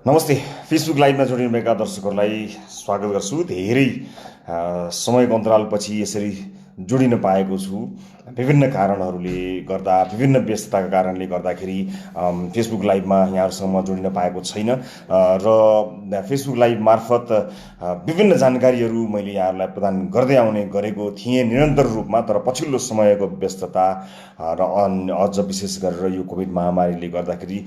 नमस्ते। फेसबुक लाइभमा जोडिनुभएका दर्शकहरूलाई स्वागत गर्छु। धेरै समयको अन्तरालपछि यसरी जोडिन पाएको छु। विभिन्न कारणहरूले गर्दा, विभिन्न व्यस्तताका कारणले गर्दाखेरि फेसबुक लाइभमा यहाँहरूसँग म जोडिन पाएको छैन र फेसबुक लाइभ मार्फत विभिन्न जानकारीहरू मैले यहाँहरूलाई प्रदान गर्दै आउने गरेको थिएँ निरन्तर रूपमा। तर पछिल्लो समयको व्यस्तता र अझ विशेष गरेर यो कोभिड महामारीले गर्दाखेरि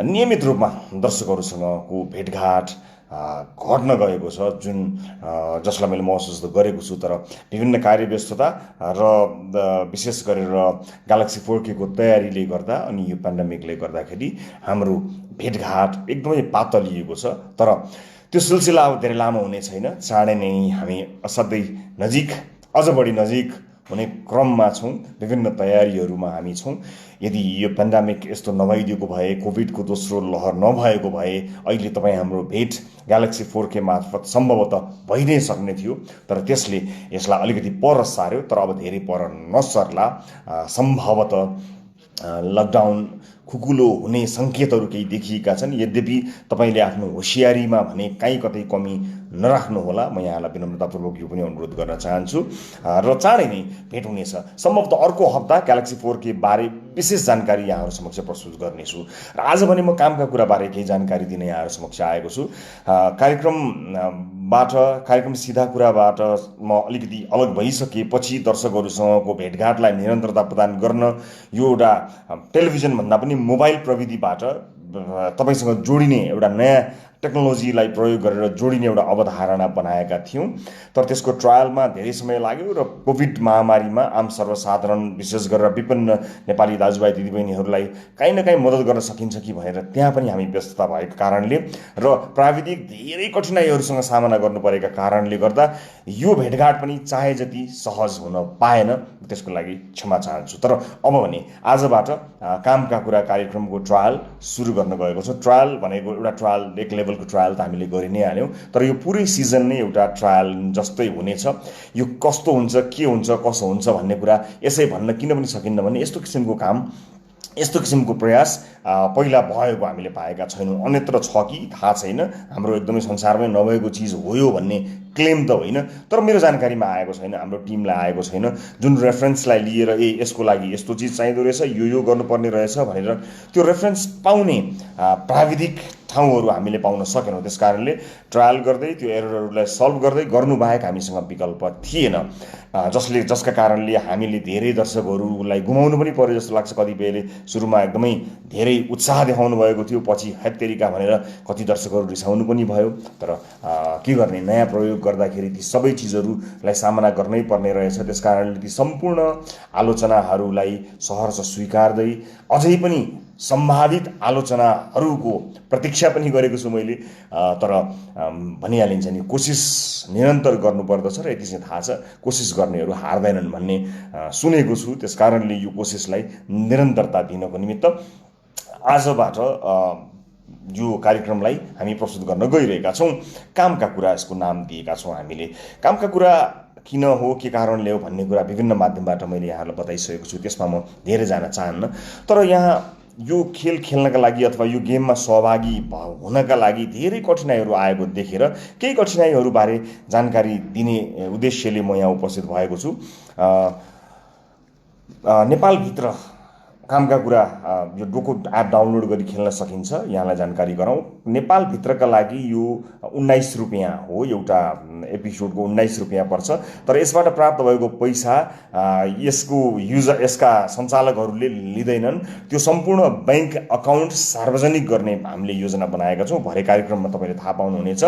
नियमित रूपमा दर्शकहरूसँगको भेटघाट घट्न गएको छ, जुन जसलाई मैले महसुस गरेको छु। तर विभिन्न कार्यव्यस्तता र विशेष गरेर ग्यालेक्सी 4K को तयारीले गर्दा अनि यो पेन्डेमिकले गर्दाखेरि हाम्रो भेटघाट एकदमै पातलिएको छ। तर त्यो सिलसिला अब धेरै लामो हुने छैन। चाँडै नै हामी असाध्यै नजिक, अझ बढी नजिक हुने क्रममा छौँ। विभिन्न तयारीहरूमा हामी छौँ। यदि यो पेन्डेमिक यस्तो नभइदिएको भए, कोभिडको दोस्रो लहर नभएको भए, अहिले तपाईँ हाम्रो भेट ग्यालेक्सी 4K मार्फत सम्भवतः भइ नै सक्ने थियो। तर त्यसले यसलाई अलिकति पर सार्यो। तर अब धेरै पर नसर्ला। सम्भवतः लकडाउन खुकुलो हुने सङ्केतहरू केही देखिएका छन्। यद्यपि तपाईँले आफ्नो होसियारीमा भने काहीँ कतै कमी नराख्नुहोला। म यहाँलाई विनम्रतापूर्वक यो पनि अनुरोध गर्न चाहन्छु। र चाँडै नै भेट हुनेछ। सम्भवतः अर्को हप्ता ग्यालेक्सी 4K बारे विशेष जानकारी यहाँहरू समक्ष प्रस्तुत गर्नेछु। र आज भने म कामका कुराबारे केही जानकारी दिन यहाँहरू समक्ष आएको छु। कार्यक्रम सिधा कुराबाट म अलिकति अलग भइसकेपछि दर्शकहरूसँगको भेटघाटलाई निरन्तरता प्रदान गर्न यो एउटा टेलिभिजनभन्दा पनि मोबाइल प्रविधिबाट तपाईँसँग जोडिने एउटा नयाँ टेक्नोलोजीलाई प्रयोग गरेर जोडिने एउटा अवधारणा बनाएका थियौँ। तर त्यसको ट्रायलमा धेरै समय लाग्यो र कोभिड महामारीमा आम सर्वसाधारण, विशेष गरेर विभिन्न नेपाली दाजुभाइ दिदीबहिनीहरूलाई काहीँ न काहीँ मद्दत गर्न सकिन्छ कि भनेर त्यहाँ पनि हामी व्यस्तता भएको कारणले र प्राविधिक धेरै कठिनाइहरूसँग सामना गर्नु परेका कारणले गर्दा यो भेटघाट पनि चाहे जति सहज हुन पाएन। त्यसको लागि क्षमा चाहन्छु। तर अब भने आजबाट कामका कुरा कार्यक्रमको ट्रायल सुरु गर्न गएको छ। ट्रायल भनेको एउटा ट्रायल, एक लेभलको ट्रायल त हामीले गरि नै हाल्यौँ। तर यो पुरै सिजन नै एउटा ट्रायल जस्तै हुनेछ। यो कस्तो हुन्छ, के हुन्छ, कसो हुन्छ भन्ने कुरा यसै भन्न किन पनि सकिन्न भने यस्तो किसिमको काम, यस्तो किसिमको प्रयास पहिला भएको हामीले पाएका छैनौँ। अन्यत्र छ कि थाहा छैन। हाम्रो एकदमै संसारमै नभएको चिज हो यो भन्ने क्लेम त होइन, तर मेरो जानकारीमा आएको छैन, हाम्रो टिमलाई आएको छैन। जुन रेफरेन्सलाई लिएर यसको लागि यस्तो चिज चाहिँदो रहेछ, यो गर्नुपर्ने रहेछ भनेर त्यो रेफरेन्स पाउने प्राविधिक ठाउँहरू हामीले पाउन सकेनौँ। त्यस कारणले ट्रायल गर्दै त्यो एररहरूलाई सल्भ गर्दै गर्नुबाहेक हामीसँग विकल्प थिएन। जसका कारणले हामीले धेरै दर्शकहरूलाई गुमाउनु पनि पर्यो जस्तो लाग्छ। कतिपयले सुरुमा एकदमै धेरै उत्साह देखाउनु भएको थियो, पछि हैत्तेरिका भनेर कति दर्शकहरू रिसाउनु पनि भयो। तर के गर्ने, नयाँ प्रयोग गर्दाखेरि ती सबै चिजहरूलाई सामना गर्नै पर्ने रहेछ। त्यस कारणले ती सम्पूर्ण आलोचनाहरूलाई सहर्ष स्वीकार्दै अझै पनि सम्भावित आलोचनाहरूको प्रतीक्षा पनि गरेको छु मैले। तर भनिहालिन्छ नि, कोसिस निरन्तर गर्नुपर्दछ र यति चाहिँ थाहा छ, कोसिस गर्नेहरू हार्दैनन् भन्ने सुनेको छु। त्यस कारणले यो कोसिसलाई निरन्तरता दिनको निमित्त आजबाट यो कार्यक्रमलाई हामी प्रस्तुत गर्न गइरहेका छौँ। कामका कुरा यसको नाम दिएका छौँ हामीले। कामका कुरा किन हो, के कारणले हो भन्ने कुरा विभिन्न माध्यमबाट मैले यहाँलाई बताइसकेको छु। त्यसमा म धेरै जान चाहन्न। तर यहाँ यो खेल खेल्नका लागि अथवा यो गेममा सहभागी हुनका लागि धेरै कठिनाइहरू आएको देखेर केही कठिनाइहरूबारे जानकारी दिने उद्देश्यले म यहाँ उपस्थित भएको छु। नेपालभित्र कामका कुरा यो डोको एप डाउनलोड गरी खेल्न सकिन्छ। यहाँलाई जानकारी गराउँ, नेपालभित्रका लागि यो 19 रुपियाँ हो। एउटा एपिसोडको 19 रुपियाँ पर्छ। तर यसबाट प्राप्त भएको पैसा यसका सञ्चालकहरूले लिँदैनन्। त्यो सम्पूर्ण ब्याङ्क अकाउन्ट सार्वजनिक गर्ने हामीले योजना बनाएका छौँ। भरे कार्यक्रममा तपाईँले थाहा पाउनुहुनेछ।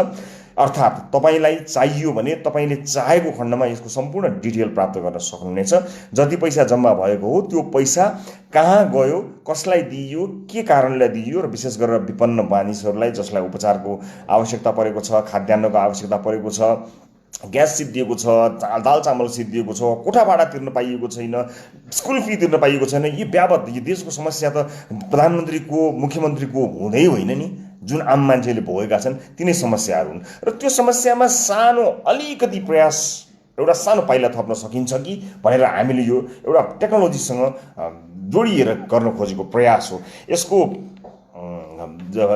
अर्थात् तपाईँलाई चाहियो भने तपाईँले चाहेको खण्डमा यसको सम्पूर्ण डिटेल प्राप्त गर्न सक्नुहुनेछ। जति पैसा जम्मा भएको हो त्यो पैसा कहाँ गयो, कसलाई दिइयो, के कारणले दिइयो, र विशेष गरेर विपन्न मानिसहरूलाई जसलाई उपचारको आवश्यकता परेको छ, खाद्यान्नको आवश्यकता परेको छ, ग्यास सिद्धिएको छ, दाल चामल सिद्धिएको छ, कोठा भाडा तिर्न पाइएको छैन, स्कुल फी तिर्न पाइएको छैन, यी बाबत यो देशको समस्या त प्रधानमन्त्रीको, मुख्यमन्त्रीको हुँदै होइन नि। जुन आम मान्छेले भोगेका छन् तिनै समस्याहरू हुन्। र त्यो समस्यामा सानो अलिकति प्रयास, एउटा सानो पाइला थप्न सकिन्छ कि भनेर हामीले यो एउटा टेक्नोलोजीसँग जोडिएर गर्न खोजेको प्रयास हो। यसको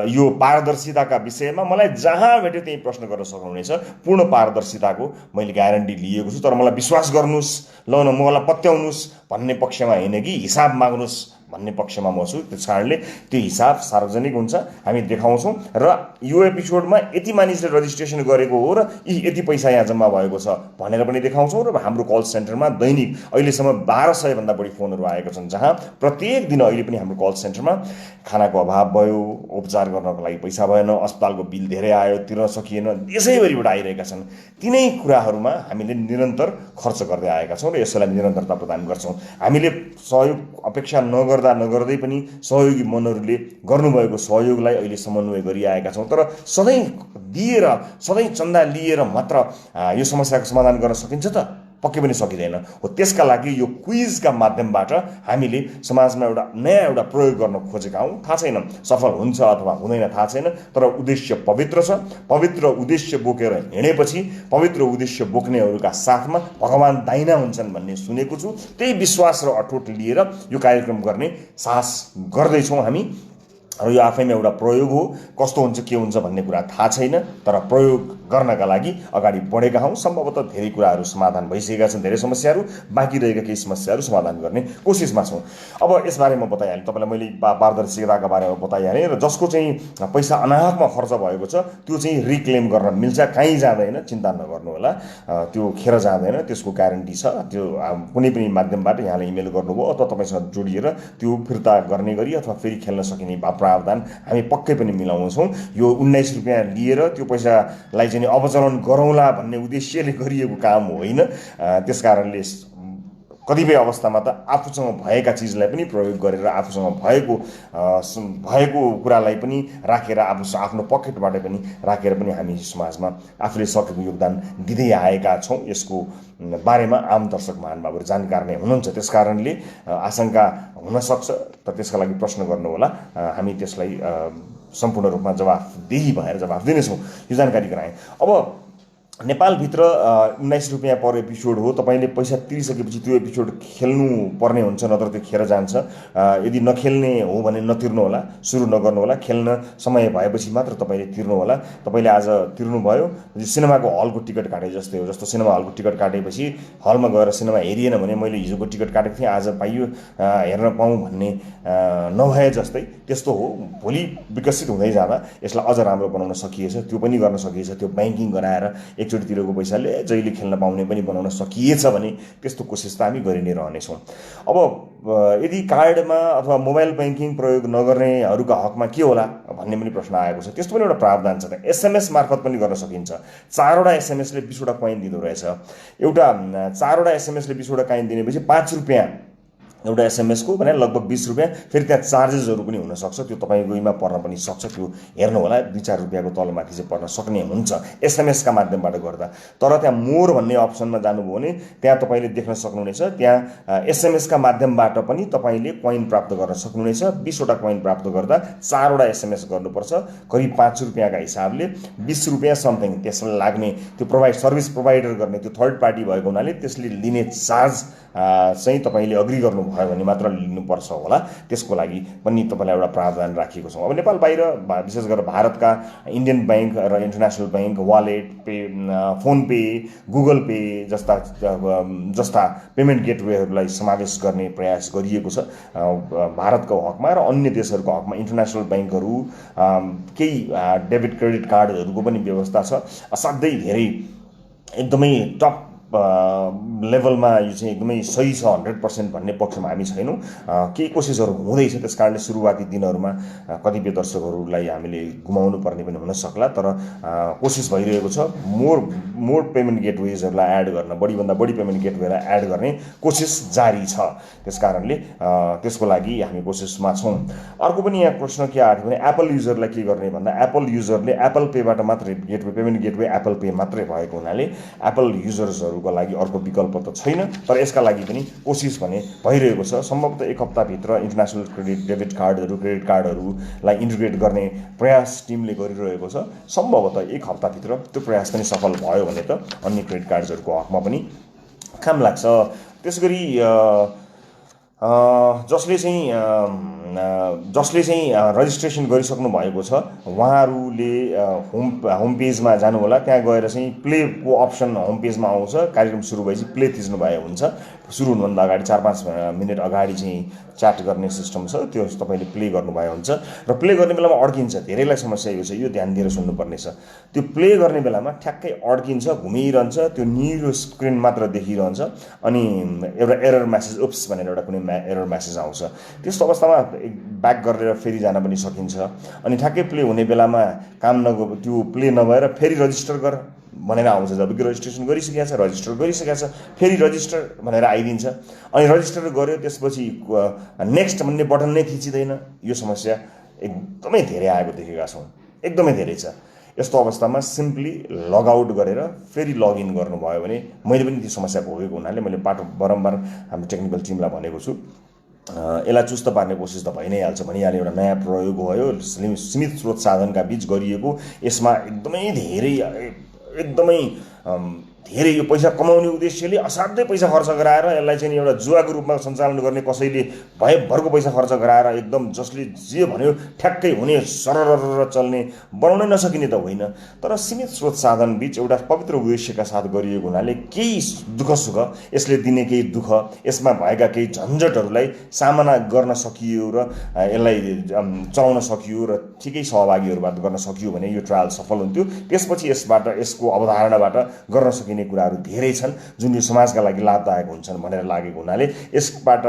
यो पारदर्शिताका विषयमा मलाई जहाँ भेट्यो त्यही प्रश्न गर्न सक्नुहुनेछ। पूर्ण पारदर्शिताको मैले ग्यारेन्टी लिएको छु। तर मलाई विश्वास गर्नुहोस्, ल न मलाई पत्याउनुहोस् भन्ने पक्षमा होइन कि हिसाब माग्नुहोस् भन्ने पक्षमा म छु। त्यस कारणले त्यो हिसाब सार्वजनिक हुन्छ, हामी देखाउँछौँ। र यो एपिसोडमा यति मानिसले रजिस्ट्रेसन गरेको हो र यति पैसा यहाँ जम्मा भएको छ भनेर पनि देखाउँछौँ। र हाम्रो कल सेन्टरमा दैनिक अहिलेसम्म 1200 भन्दा बढी फोनहरू आएका छन्, जहाँ प्रत्येक दिन अहिले पनि हाम्रो कल सेन्टरमा खानाको अभाव भयो, उपचार गर्नको लागि पैसा भएन, अस्पतालको बिल धेरै आयो, तिर्न सकिएन, देशैभरिबाट आइरहेका छन्। तिनै कुराहरूमा हामीले निरन्तर खर्च गर्दै आएका छौँ र यसलाई निरन्तरता प्रदान गर्छौँ। हामीले सहयोग अपेक्षा नगर्दै पनि सहयोगी मनहरूले गर्नुभएको सहयोगलाई अहिले समन्वय गरिआएका छौँ। तर सधैँ दिएर, सधैँ चन्दा लिएर मात्र यो समस्याको समाधान गर्न सकिन्छ त? पक्कै पनि सकिँदैन हो। त्यसका लागि यो क्विजका माध्यमबाट हामीले समाजमा एउटा प्रयोग गर्न खोजेका हौँ। थाहा छैन सफल हुन्छ अथवा हुँदैन, थाहा छैन, तर उद्देश्य पवित्र छ। पवित्र उद्देश्य बोकेर हिँडेपछि पवित्र उद्देश्य बोक्नेहरूका साथमा भगवान् दाहिना हुन्छन् भन्ने सुनेको छु। त्यही विश्वास र अठोट लिएर यो कार्यक्रम गर्ने साहस गर्दैछौँ हामी। र यो आफैमा एउटा प्रयोग हो। कस्तो हुन्छ के हुन्छ भन्ने कुरा थाहा छैन, तर प्रयोग गर्नका लागि अगाडि बढेका हौँ। सम्भवतः धेरै कुराहरू समाधान भइसकेका छन्, धेरै समस्याहरू बाँकी रहेका केही समस्याहरू समाधान गर्ने कोसिसमा छौँ। अब यसबारे म बताइहालेँ, तपाईँलाई मैले पारदर्शिताका बारेमा बताइहालेँ। र जसको चाहिँ पैसा अनाहकमा खर्च भएको छ त्यो चाहिँ रिक्लेम गर्न मिल्छ, कहीँ जाँदैन, चिन्ता नगर्नु होला, त्यो खेर जाँदैन, त्यसको ग्यारेन्टी छ। त्यो कुनै पनि माध्यमबाट यहाँले इमेल गर्नुभयो अथवा तपाईँसँग जोडिएर त्यो फिर्ता गर्ने गरी अथवा फेरि खेल्न सकिने प्रावधान हामी पक्कै पनि मिलाउँछौँ। यो 19 रुपियाँ लिएर त्यो पैसालाई चाहिँ अवचलन गरौँला भन्ने उद्देश्यले गरिएको काम होइन। त्यस कारणले कतिपय अवस्थामा त आफूसँग भएका चिजलाई पनि प्रयोग गरेर आफूसँग भएको कुरालाई पनि राखेर आफ्नो पकेटबाट पनि राखेर पनि हामी समाजमा आफूले सकेको योगदान दिँदै आएका छौँ। यसको बारेमा आम दर्शक महानुभावहरू जानकार नै हुनुहुन्छ। त्यस कारणले आशंका हुनसक्छ, तर त्यसका लागि प्रश्न गर्नुहोला, हामी त्यसलाई सम्पूर्ण रूपमा जवाफदेही भएर जवाफ दिनेछौँ। यो जानकारी गराएँ। अब नेपालभित्र 19 रुपियाँ पर एपिसोड हो। तपाईँले पैसा तिरिसकेपछि त्यो एपिसोड खेल्नु पर्ने हुन्छ, नत्र त्यो खेर जान्छ। यदि नखेल्ने हो भने नतिर्नु होला, सुरु नगर्नु होला। खेल्न समय भएपछि मात्र तपाईँले तिर्नु होला। तपाईँले आज तिर्नुभयो, सिनेमाको हलको टिकट काटे जस्तै हो। जस्तो सिनेमा हलको टिकट काटेपछि हलमा गएर सिनेमा हेरिएन भने मैले हिजोको टिकट काटेको थिएँ, आज पाइयो, हेर्न पाऊँ भन्ने नभए जस्तै त्यस्तो हो। भोलि विकसित हुँदै जाँदा यसलाई अझ राम्रो बनाउन सकिएछ, त्यो पनि गर्न सकिएछ। त्यो ब्याङ्किङ गराएर एकचोटितिरको पैसाले जहिले खेल्न पाउने पनि बनाउन सकिएछ भने त्यस्तो कोसिस त हामी गरि नै रहनेछौँ। अब यदि कार्डमा अथवा मोबाइल ब्याङ्किङ प्रयोग नगर्नेहरूका हकमा के होला भन्ने पनि प्रश्न आएको छ। त्यस्तो पनि एउटा प्रावधान छ। एसएमएस मार्फत पनि गर्न सकिन्छ। 4 वटा एसएमएसले 20 वटा कोइन दिँदो रहेछ। एउटा 4 वटा एसएमएसले 20 वटा कोइन दिनेपछि 5 रुपियाँ एउटा एसएमएसको भने लगभग 20 रुपियाँ। फेरि त्यहाँ चार्जेसहरू पनि हुनसक्छ, त्यो तपाईँकोमा पर्न पनि सक्छ। त्यो हेर्नु होला, 2-4 रुपियाँको तलमाथि चाहिँ पर्न सक्ने हुन्छ एसएमएसका माध्यमबाट गर्दा। तर त्यहाँ मोर भन्ने अप्सनमा जानुभयो भने त्यहाँ तपाईँले देख्न सक्नुहुनेछ, त्यहाँ एसएमएसका माध्यमबाट पनि तपाईँले कोइन प्राप्त गर्न सक्नुहुनेछ। 20 वटा कोइन प्राप्त गर्दा 4 वटा एसएमएस गर्नुपर्छ। करिब 5 रुपियाँका हिसाबले 20 रुपियाँ समथिङ त्यसमा लाग्ने, त्यो सर्भिस प्रोभाइडर गर्ने त्यो थर्ड पार्टी भएको हुनाले त्यसले लिने चार्ज चाहिँ तपाईँले अग्री गर्नुभयो भने मात्र लिनुपर्छ होला। त्यसको लागि पनि तपाईँलाई एउटा प्रावधान राखिएको छौँ। अब नेपाल बाहिर विशेष गरेर भारतका इन्डियन ब्याङ्क र international bank, wallet pay, phone pay, Google pay जस्ता पेमेन्ट गेटवेहरूलाई समावेश गर्ने प्रयास गरिएको छ भारतको हकमा। र अन्य देशहरूको हकमा इन्टरनेसनल ब्याङ्कहरू, केही डेबिट क्रेडिट कार्डहरूको पनि व्यवस्था छ। असाध्यै धेरै एकदमै टप लेभलमा यो चाहिँ एकदमै सही छ 100% भन्ने पक्षमा हामी छैनौँ। केही कोसिसहरू हुँदैछ। त्यस कारणले सुरुवाती दिनहरूमा कतिपय दर्शकहरूलाई हामीले गुमाउनु पर्ने पनि हुन सक्ला, तर कोसिस भइरहेको छ। मोर पेमेन्ट गेटवेजहरूलाई एड गर्न, बढीभन्दा बढी पेमेन्ट गेटवेलाई एड गर्ने कोसिस जारी छ। त्यस कारणले त्यसको लागि हामी कोसिसमा छौँ। अर्को पनि यहाँ प्रश्न के आएको भने एप्पल युजरलाई के गर्ने भन्दा, एप्पल युजरले एप्पल पेबाट मात्रै पेमेन्ट गेटवे एप्पल पे मात्रै भएको हुनाले एप्पल युजर्सहरूको लागि अर्को विकल्प त छैन। तर यसका लागि पनि कोसिस भने भइरहेको छ। सम्भवतः 1 हप्ताभित्र इन्टरनेसनल क्रेडिट कार्डहरूलाई इन्टिग्रेट गर्ने प्रयास टिमले गरिरहेको छ। सम्भवतः 1 हप्ताभित्र त्यो प्रयास पनि सफल भयो भने त अन्य क्रेडिट कार्डहरूको हकमा पनि काम लाग्छ। त्यसगरी जसले चाहिँ रजिस्ट्रेसन गरिसक्नु भएको छ उहाँहरूले होम पेजमा जानु होला। त्यहाँ गएर चाहिँ प्लेको अप्सन होम पेजमा आउँछ। कार्यक्रम सुरु भएपछि प्ले थिच्नु भएको हुन्छ। सुरु हुनुभन्दा अगाडि 4-5 मिनट अगाडि चाहिँ च्याट गर्ने सिस्टम छ, त्यो तपाईँले प्ले गर्नुभएको हुन्छ र प्ले गर्ने बेलामा अड्किन्छ। धेरैलाई समस्या यो छ, यो ध्यान दिएर सुन्नुपर्ने छ। त्यो प्ले गर्ने बेलामा ठ्याक्कै अड्किन्छ, घुमिरहन्छ, त्यो निलो स्क्रिन मात्र देखिरहन्छ अनि एउटा एरर म्यासेज उप्स भनेर एउटा कुनै एरर म्यासेज आउँछ। त्यस्तो अवस्थामा ब्याक गरेर फेरि जान पनि सकिन्छ। अनि ठ्याक्कै प्ले हुने बेलामा काम त्यो प्ले नभएर फेरि रजिस्टर गर भनेर आउँछ। जब कि रजिस्ट्रेसन गरिसकेको छ, रजिस्टर गरिसकेको छ, फेरि रजिस्टर भनेर आइदिन्छ। अनि रजिस्टर गर्यो त्यसपछि नेक्स्ट भन्ने बटन नै थिचिँदैन। यो समस्या एकदमै धेरै आएको देखेका छौँ, एकदमै धेरै छ। यस्तो अवस्थामा सिम्पली लगआउट गरेर फेरि लगइन गर्नुभयो भने, मैले पनि त्यो समस्या भोगेको हुनाले मैले बारम्बार हाम्रो टेक्निकल टिमलाई भनेको छु, यसलाई चुस्त पार्ने कोसिस त भइ नै हाल्छ। भनिहाल्यो, एउटा नयाँ प्रयोग भयो, सीमित स्रोत साधनका बीच गरिएको। यसमा एकदमै धेरै यो पैसा कमाउने उद्देश्यले असाध्यै पैसा खर्च गराएर यसलाई चाहिँ एउटा जुवाको रूपमा सञ्चालन गर्ने, कसैले भरको पैसा खर्च गराएर एकदम जसले जे भन्यो ठ्याक्कै हुने सरर चल्ने बनाउनै नसकिने त होइन। तर सीमित स्रोत साधन बीच एउटा पवित्र उद्देश्यका साथ गरिएको हुनाले केही दुःख सुख, यसले दिने केही दुःख, यसमा भएका केही झन्झटहरूलाई सामना गर्न सकियो र यसलाई चलाउन सकियो र ठिकै सहभागीहरूबाट गर्न सकियो भने यो ट्रायल सफल हुन्थ्यो। त्यसपछि यसको अवधारणाबाट गर्न सकिने कुराहरू धेरै छन् जुन यो समाजका लागि लाभदायक हुन्छन् भनेर लागेको हुनाले यसबाट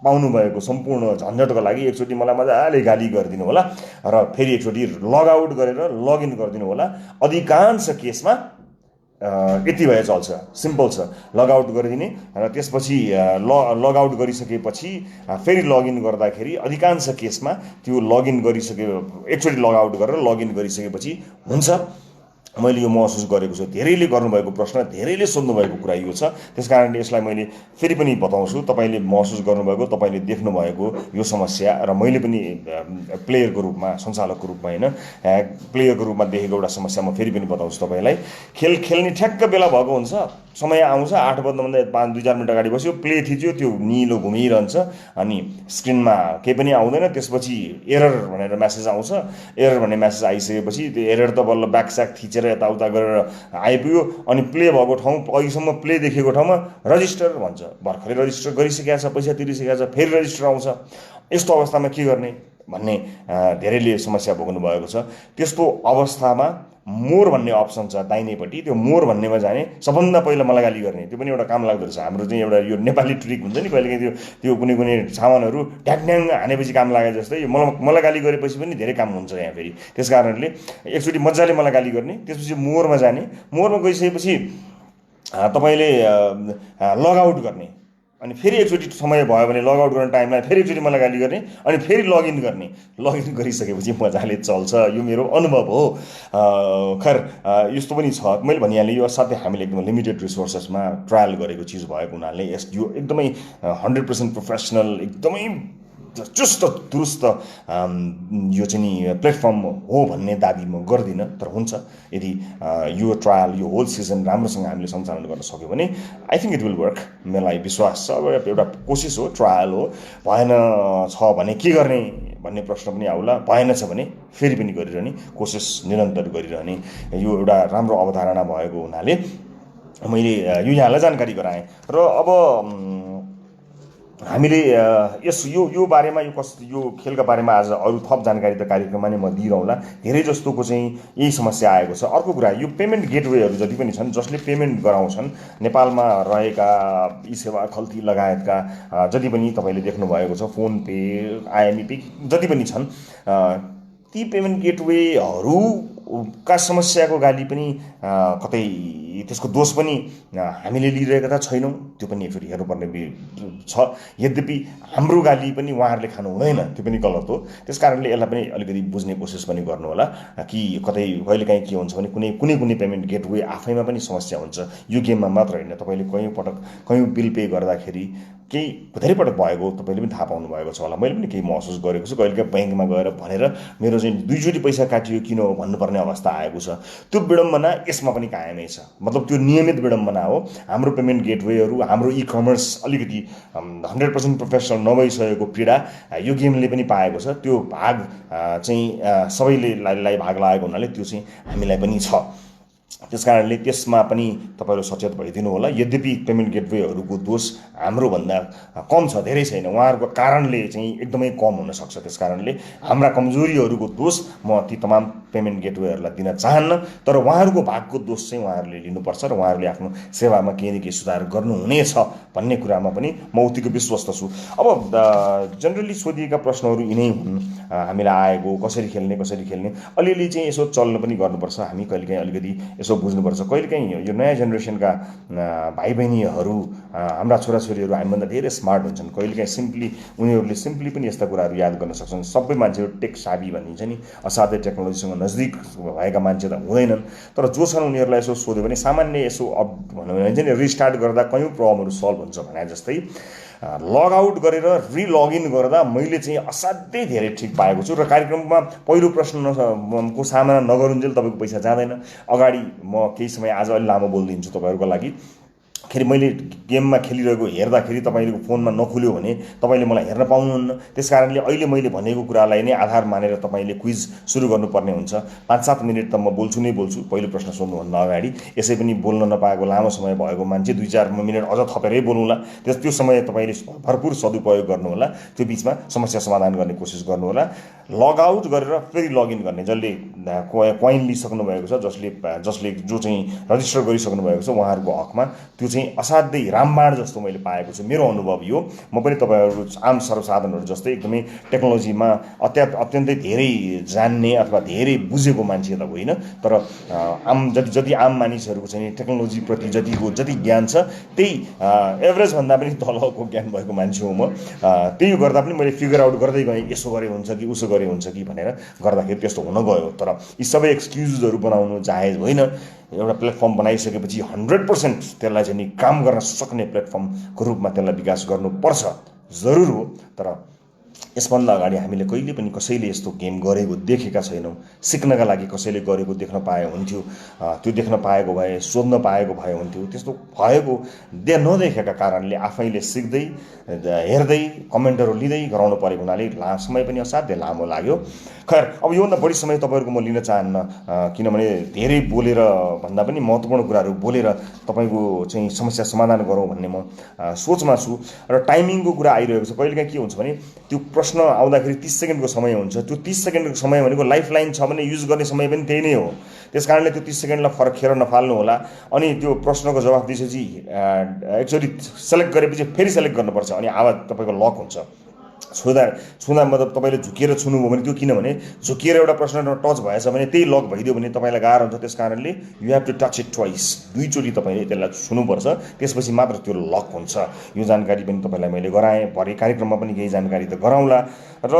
पाउनुभएको सम्पूर्ण झन्झटको लागि एकचोटि मलाई मजाले गाली गरिदिनु होला र फेरि एकचोटि लगआउट गरेर लगइन गरिदिनु होला। अधिकांश केसमा यति भए चल्छ, सिम्पल छ। लगआउट गरिदिने र त्यसपछि लगआउट गरिसकेपछि फेरि लगइन गर्दाखेरि अधिकांश केसमा त्यो लगइन एकचोटि लगआउट गरेर लगइन गरिसकेपछि हुन्छ। मैले यो महसुस गरेको छु। धेरैले गर्नुभएको प्रश्न, धेरैले सोध्नुभएको कुरा यो छ। त्यसकारणले यसलाई मैले फेरि पनि बताउँछु। तपाईँले महसुस गर्नुभएको, तपाईँले देख्नुभएको यो समस्या र मैले पनि प्लेयरको रूपमा, सञ्चालकको रूपमा होइन, प्लेयरको रूपमा देखेको एउटा समस्या म फेरि पनि बताउँछु तपाईँलाई। खेल्ने ठ्याक्क बेला भएको हुन्छ, समय आउँछ, 8 बज्नुभन्दा 2-4 मिनट अगाडि बस्यो, प्ले थिच्यो, त्यो निलो घुमिरहन्छ अनि स्क्रिनमा केही पनि आउँदैन। त्यसपछि एरर भनेर म्यासेज आउँछ। एरर भन्ने म्यासेज आइसकेपछि त्यो एरर त बल्ल ब्याकस्याक थिचेर यताउता गरेर आइपुग्यो अनि प्ले भएको ठाउँ, अघिसम्म प्ले देखेको ठाउँमा रजिस्टर भन्छ। भर्खरै रजिस्टर गरिसकेको छ, पैसा तिरिसकेको छ, फेरि रजिस्टर आउँछ। यस्तो अवस्थामा के गर्ने भन्ने धेरैले समस्या भोग्नु भएको छ। त्यस्तो अवस्थामा मोर भन्ने अप्सन छ दाहिनेपट्टि, त्यो मोर भन्नेमा जाने, सबभन्दा पहिला मलाई गाली गर्ने। त्यो पनि एउटा काम लाग्दो रहेछ। हाम्रो चाहिँ एउटा यो नेपाली ट्रिक हुन्छ नि, कहिलेकाहीँ त्यो कुनै सामानहरू ढ्याङ् हानेपछि काम लागे जस्तै मलाई गाली गरेपछि पनि धेरै काम हुन्छ यहाँ फेरि। त्यस कारणले एकचोटि मजाले मलाई गाली गर्ने, त्यसपछि मोरमा जाने। मोरमा गइसकेपछि तपाईँले लगआउट गर्ने अनि फेरि एकचोटि समय भयो भने लगआउट गर्ने टाइममा फेरि एकचोटि मलाई गाली गर्ने अनि फेरि लगइन गर्ने। लगइन गरिसकेपछि मजाले चल्छ। यो मेरो अनुभव हो। खैर यस्तो पनि छ, मैले भनिहालेँ, यो असाध्यै हामीले एकदम लिमिटेड रिसोर्सेसमा ट्रायल गरेको चिज भएको हुनाले यो एकदमै 100% प्रोफेसनल, एकदमै चुस्त दुरुस्त यो चाहिँ नि प्लेटफर्म हो भन्ने दाबी म गर्दिनँ। तर हुन्छ, यदि यो ट्रायल, यो होल सिजन राम्रोसँग हामीले सञ्चालन गर्न सक्यो भने I think it will work. मलाई विश्वास छ। अब एउटा कोसिस हो, ट्रायल हो। भएन छ भने के गर्ने भन्ने प्रश्न पनि आउला। भएन छ भने फेरि पनि गरिरहने, कोसिस निरन्तर गरिरहने। यो एउटा राम्रो अवधारणा भएको हुनाले मैले यो यहाँलाई जानकारी गराएँ। र अब हामीले यो बारेमा, यो खेलका बारेमा आज अरू थप जानकारी त कार्यक्रममा नै म दिइरहँला। धेरै जस्तोको चाहिँ यही समस्या आएको छ। अर्को कुरा, यो पेमेन्ट गेटवेहरू जति पनि छन्, जसले पेमेन्ट गराउँछन्, नेपालमा रहेका ई सेवा खल्ती लगायतका जति पनि तपाईँले देख्नुभएको छ, फोन पे, आइएमई पे जति पनि छन्, ती पेमेन्ट गेटवेहरूका समस्याको गाली पनि कतै त्यसको दोष पनि हामीले लिइरहेका त छैनौँ। त्यो पनि एकचोटि हेर्नुपर्ने छ। यद्यपि हाम्रो गाली पनि उहाँहरूले खानु हुँदैन, त्यो पनि गलत हो। त्यस कारणले यसलाई पनि अलिकति बुझ्ने कोसिस पनि गर्नु होला कि कहिलेकाहीँ के हुन्छ भने कुनै पेमेन्ट गेटवे आफैमा पनि समस्या हुन्छ। यो गेममा मात्र होइन, तपाईँले कयौँ बिल पे गर्दाखेरि केही धेरै पटक भएको तपाईँले पनि थाहा पाउनु भएको छ होला, मैले पनि केही महसुस गरेको छु। कहिलेकाहीँ ब्याङ्कमा गएर भनेर मेरो चाहिँ दुईचोटि पैसा काटियो किन हो भन्नुपर्ने अवस्था आएको छ। त्यो विडम्बना यसमा पनि कायमै छ, मतलब त्यो नियमित विडम्बना हो। हाम्रो पेमेन्ट गेटवेहरू, हाम्रो इ कमर्स अलिकति 100% प्रोफेसनल नभइसकेको पीडा यो गेमले पनि पाएको छ। त्यो भाग चाहिँ सबैले भाग लागेको हुनाले त्यो चाहिँ हामीलाई पनि छ। त्यसकारणले त्यसमा पनि तपाईँहरू सचेत भइदिनु होला। यद्यपि पेमेन्ट गेटवेहरूको दोष हाम्रोभन्दा कम छ, धेरै छैन, उहाँहरूको कारणले चाहिँ एकदमै कम हुनसक्छ। त्यसकारणले हाम्रा कमजोरीहरूको दोष म ती तमाम पेमेन्ट गेटवेहरूलाई दिन चाहन्न, तर उहाँहरूको भागको दोष चाहिँ उहाँहरूले लिनुपर्छ र उहाँहरूले आफ्नो सेवामा केही न केही सुधार गर्नुहुनेछ भन्ने कुरामा पनि म उत्तिकै विश्वस्त छु। अब जेनरली सोधिएका प्रश्नहरू यिनै हुन् हामीलाई आएको, कसरी खेल्ने अलिअलि चाहिँ यसो चल्न पनि गर्नुपर्छ। हामी कहिलेकाहीँ अलिकति यसो बुझ्नुपर्छ। कहिलेकाहीँ यो नयाँ जेनेरेसनका भाइ बहिनीहरू, हाम्रा छोराछोरीहरू हामीभन्दा धेरै स्मार्ट हुन्छन्। कहिलेकाहीँ उनीहरूले सिम्पली पनि यस्ता कुराहरू याद गर्न सक्छन्। सबै मान्छेहरू टेक साबी भनिन्छ नि, असाध्यै टेक्नोलोजीसँग नजिक भएका मान्छे त हुँदैनन्, तर जो छन् उनीहरूलाई यसो सोध्यो भने सामान्य यसो भनौँ भने नि रिस्टार्ट गर्दा कयौँ प्रब्लमहरू सल्भ हुन्छ भने जस्तै लगआउट गरेर रिलगिन गर्दा मैले चाहिँ असाध्यै धेरै ठिक पाएको छु। र कार्यक्रममा पहिलो प्रश्नको सामना नगरुन्जेल तपाईँको पैसा जाँदैन। अगाडि म केही समय आज अलि लामो बोलिदिन्छु तपाईँहरूको लागि। खेरि मैले गेममा खेलिरहेको हेर्दाखेरि तपाईँको फोनमा नखुल्यो भने तपाईँले मलाई हेर्न पाउनुहुन्न। त्यसकारणले अहिले मैले भनेको कुरालाई नै आधार मानेर तपाईँले क्विज सुरु गर्नुपर्ने हुन्छ। 5-7 मिनट त म बोल्छु नै बोल्छु पहिलो प्रश्न सोध्नुभन्दा अगाडि। यसै पनि बोल्न नपाएको लामो समय भएको मान्छे 2-4 मिनट अझ थपेरै बोल्नुहोला। त्यो समय तपाईँले भरपुर सदुपयोग गर्नुहोला। त्यो बिचमा समस्या समाधान गर्ने कोसिस गर्नुहोला। लगआउट गरेर फेरि लगइन गर्ने, जसले कोइन लिइसक्नु भएको छ, जो चाहिँ रजिस्टर गरिसक्नु भएको छ उहाँहरूको हकमा त्यो चाहिँ असाध्यै रामबाण जस्तो मैले पाएको छु। मेरो अनुभव यो, म पनि तपाईँहरू आम सर्वसाधारणहरू जस्तै एकदमै टेक्नोलोजीमा अत्यन्तै धेरै जान्ने अथवा धेरै बुझेको मान्छे त होइन, तर जति आम मानिसहरूको चाहिँ टेक्नोलोजीप्रति जति ज्ञान छ त्यही एभरेजभन्दा पनि तलको ज्ञान भएको मान्छे हो म। त्यही गर्दा पनि मैले फिगर आउट गर्दै गएँ, यसो गरे हुन्छ कि उसो गरे हुन्छ कि भनेर गर्दाखेरि त्यस्तो हुन गयो। तर यी सबै एक्सक्युजहरू बनाउनु जायज होइन। एउटा प्लेटफर्म बनाइसकेपछि 100% त्यसलाई चाहिँ नि काम गर्न सक्ने प्लेटफर्मको रूपमा त्यसलाई विकास गर्नुपर्छ, जरुर हो। तर यसभन्दा अगाडि हामीले कहिले पनि कसैले यस्तो गेम गरेको देखेका छैनौँ। सिक्नका लागि कसैले गरेको देख्न पाए हुन्थ्यो, त्यो देख्न पाएको भए, सोध्न पाएको भए हुन्थ्यो। त्यस्तो भएको नदेखेका कारणले आफैले सिक्दै हेर्दै कमेन्टहरू लिँदै गराउनु परेको हुनाले समय पनि असाध्यै लामो लाग्यो। खैर, अब योभन्दा बढी समय तपाईँहरूको म लिन चाहन्न, किनभने धेरै बोलेर भन्दा पनि महत्त्वपूर्ण कुराहरू बोलेर तपाईँको चाहिँ समस्या समाधान गरौँ भन्ने म सोचमा छु। र टाइमिङको कुरा आइरहेको छ। कहिलेकाहीँ के हुन्छ भने त्यो प्रश्न आउँदाखेरि 30 सेकेन्डको समय हुन्छ। त्यो 30 सेकेन्डको समय भनेको लाइफ लाइन छ भने युज गर्ने समय पनि त्यही नै हो। त्यसकारणले त्यो 30 सेकेन्डलाई फरक खेर नफाल्नु होला। अनि त्यो प्रश्नको जवाफ दिएपछि एक्चुअली सेलेक्ट गरेपछि फेरि सेलेक्ट गर्नुपर्छ, अनि आवाज तपाईँको लक हुन्छ। छुँदा मतलब तपाईँले झुकिएर छुनुभयो भने त्यो, किनभने झुकिएर एउटा प्रश्न टच भएछ भने त्यही लक भइदियो भने तपाईँलाई गाह्रो हुन्छ। त्यसकारणले you have to touch it twice, दुईचोटि तपाईँले त्यसलाई छुनुपर्छ, त्यसपछि मात्र त्यो लक हुन्छ। यो जानकारी पनि तपाईँलाई मैले गराएँ, भरे कार्यक्रममा पनि केही जानकारी त गराउँला। र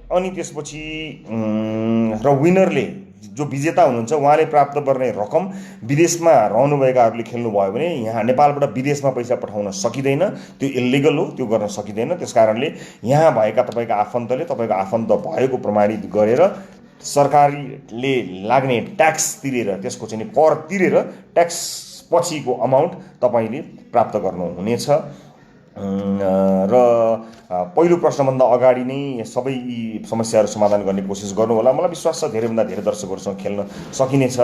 अनि त्यसपछि विनरले, जो विजेता हुनुहुन्छ उहाँले प्राप्त गर्ने रकम विदेशमा रहनुभएकाहरूले खेल्नुभयो भने यहाँ नेपालबाट विदेशमा पैसा पठाउन सकिँदैन, त्यो इल्लिगल हो, त्यो गर्न सकिँदैन। त्यसकारणले यहाँ भएका तपाईँका आफन्तले तपाईँको आफन्त भएको प्रमाणित गरेर सरकारले लाग्ने ट्याक्स तिरेर, त्यसको चाहिँ कर तिरेर ट्याक्स पछिको अमाउन्ट तपाईँले प्राप्त गर्नुहुनेछ। र पहिलो प्रश्नभन्दा अगाडि नै सबै यी समस्याहरू समाधान गर्ने कोसिस गर्नुहोला। मलाई विश्वास छ धेरैभन्दा धेरै दर्शकहरूसँग खेल्न सकिनेछ,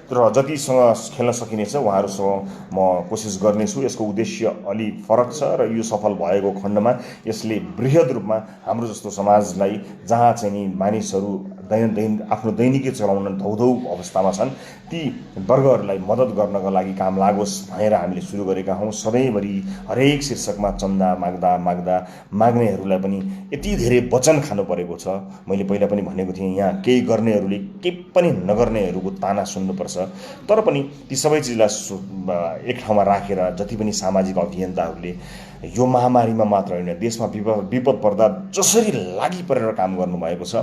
र जतिसँग खेल्न सकिनेछ उहाँहरूसँग म कोसिस गर्नेछु। यसको उद्देश्य अलि फरक छ र यो सफल भएको खण्डमा यसले बृहत रूपमा हाम्रो जस्तो समाजलाई, जहाँ चाहिँ नि मानिसहरू आफ्नो दैनिकी चलाउन धौधौ अवस्थामा छन्, ती वर्गहरूलाई मद्दत गर्नका लागि काम लागोस् भनेर हामीले सुरु गरेका हौँ। सधैँभरि हरेक शीर्षकमा चन्दा माग्नेहरूलाई पनि यति धेरै वचन खानु परेको छ। मैले पहिला पनि भनेको थिएँ, यहाँ केही गर्नेहरूले केही पनि नगर्नेहरूको ताना सुन्नुपर्छ। तर पनि ती सबै चिजलाई एक ठाउँमा राखेर जति पनि सामाजिक अभियन्ताहरूले यो महामारीमा मात्र होइन, देशमा विपद पर्दा जसरी लागि परेर काम गर्नुभएको छ।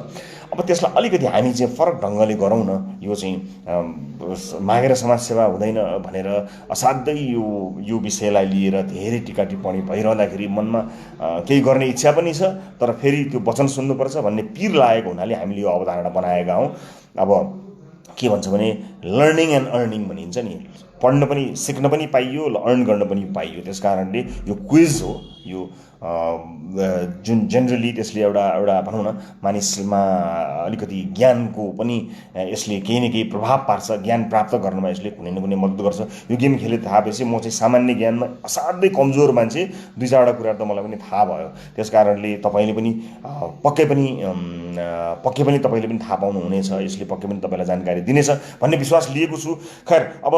अब त्यसलाई अलिकति हामी चाहिँ फरक ढङ्गले गरौँ न। यो चाहिँ मागेर समाजसेवा हुँदैन भनेर असाध्यै यो विषयलाई लिएर धेरै टिका टिप्पणी भइरहँदाखेरि मनमा केही गर्ने इच्छा पनि छ, तर फेरि त्यो वचन सुन्नुपर्छ भन्ने पिर लागेको हुनाले हामीले यो अवधारणा बनाएका हौँ। अब के भन्छ भने लर्निङ एन्ड अर्निङ भनिन्छ नि, पढ्न पनि सिक्न पनि पाइयो, अर्न गर्न पनि पाइयो। त्यस कारणले यो क्विज हो, यो जुन जेनरली त्यसले एउटा भनौँ न मानिसमा अलिकति ज्ञानको पनि यसले केही न केही प्रभाव पार्छ, ज्ञान प्राप्त गर्नमा यसले कुनै न कुनै मद्दत गर्छ। यो गेम खेले थाहा भएपछि म चाहिँ सामान्य ज्ञानमा असाध्यै कमजोर मान्छे, 2-4वटा कुराहरू त मलाई पनि थाहा भयो। त्यस कारणले तपाईँले पनि पक्कै पनि तपाईँले पनि थाहा पाउनुहुनेछ, यसले पक्कै पनि तपाईँलाई जानकारी दिनेछ भन्ने विश्वास लिएको छु। खैर, अब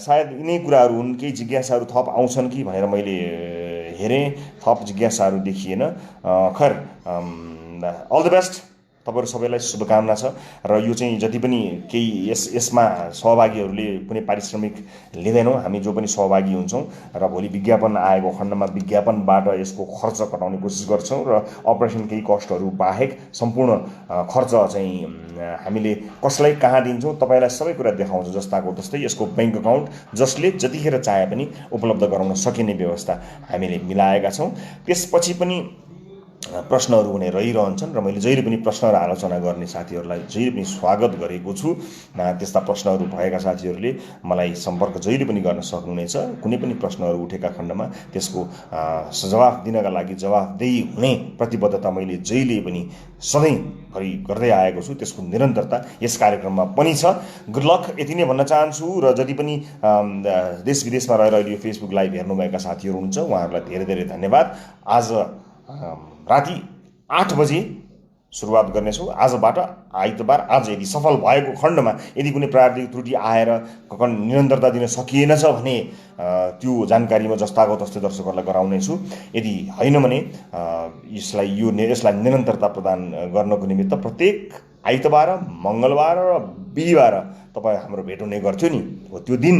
सायद यिनै कुराहरू हुन्, केही जिज्ञासाहरू थप आउँछन् कि भनेर मैले हेरेँ, थप जिज्ञासाहरू देखिएन। खैर, अल द बेस्ट, तपाईँहरू सबैलाई शुभकामना छ। र यो चाहिँ जति पनि केही यसमा सहभागीहरूले कुनै पारिश्रमिक लिँदैनौँ, हामी जो पनि सहभागी हुन्छौँ र भोलि विज्ञापन आएको खण्डमा विज्ञापनबाट यसको खर्च कटाउने कोसिस गर्छौँ र अपरेसन केही कस्टहरू बाहेक सम्पूर्ण खर्च चाहिँ हामीले कसलाई कहाँ दिन्छौँ तपाईँलाई सबै कुरा देखाउँछ। जस्ताको तस्तै यसको ब्याङ्क अकाउन्ट जसले जतिखेर चाहे पनि उपलब्ध गराउन सकिने व्यवस्था हामीले मिलाएका छौँ। त्यसपछि पनि प्रश्नहरू हुने रहिरहन्छन् र मैले जहिले पनि प्रश्न र आलोचना गर्ने साथीहरूलाई जहिले पनि स्वागत गरेको छु। त्यस्ता प्रश्नहरू भएका साथीहरूले मलाई सम्पर्क जहिले पनि गर्न सक्नुहुनेछ। कुनै पनि प्रश्नहरू उठेका खण्डमा त्यसको जवाफ दिनका लागि जवाफदेही हुने प्रतिबद्धता मैले जहिले पनि सधैँभरि गर्दै आएको छु। त्यसको निरन्तरता यस कार्यक्रममा पनि छ। गुड लक, यति नै भन्न चाहन्छु। र जति पनि देश विदेशमा रहेर अहिले यो फेसबुक लाइभ हेर्नुभएका साथीहरू हुनुहुन्छ उहाँहरूलाई धेरै धेरै धन्यवाद। आज राति 8 बजे सुरुवात गर्नेछौँ। आजबाट आइतबार, आज यदि सफल भएको खण्डमा यदि कुनै प्राविधिक त्रुटि आएर निरन्तरता दिन सकिएनछ भने त्यो जानकारीमा जस्ताको तस्तै दर्शकहरूलाई गराउनेछु। यदि होइन भने यसलाई निरन्तरता प्रदान गर्नको निमित्त प्रत्येक आइतबार, मङ्गलबार र बिहिबार तपाईँ हाम्रो भेट हुने गर्थ्यो नि, हो त्यो दिन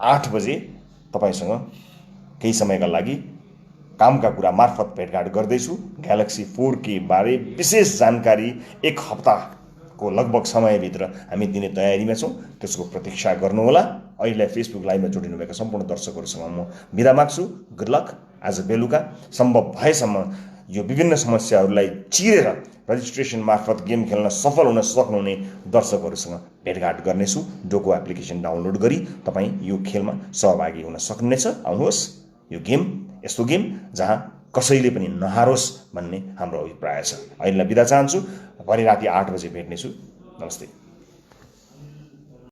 8 बजे तपाईँसँग केही समयका लागि कामका कुरा मार्फत भेटघाट गर्दैछु। ग्यालेक्सी 4 बारे विशेष जानकारी 1 हप्ताको लगभग समयभित्र हामी दिने तयारीमा छौँ। त्यसको प्रतीक्षा गर्नुहोला। अहिले फेसबुक लाइभमा जोडिनुभएका सम्पूर्ण दर्शकहरूसँग म बिदा माग्छु। Good lock. आज बेलुका सम्भव भएसम्म यो विभिन्न समस्याहरूलाई चिरेर रजिस्ट्रेसन मार्फत गेम खेल्न सफल हुन सक्नुहुने दर्शकहरूसँग भेटघाट गर्नेछु। डोको एप्लिकेसन डाउनलोड गरी तपाईँ यो खेलमा सहभागी हुन सक्नुहुनेछ। आउनुहोस्, यो गेम यस्तो गेम जहाँ कसैले पनि नहारोस् भन्ने हाम्रो अभिप्राय छ। अहिलेलाई बिदा चाहन्छु। भरे राति 8 बजे भेट्नेछु। नमस्ते।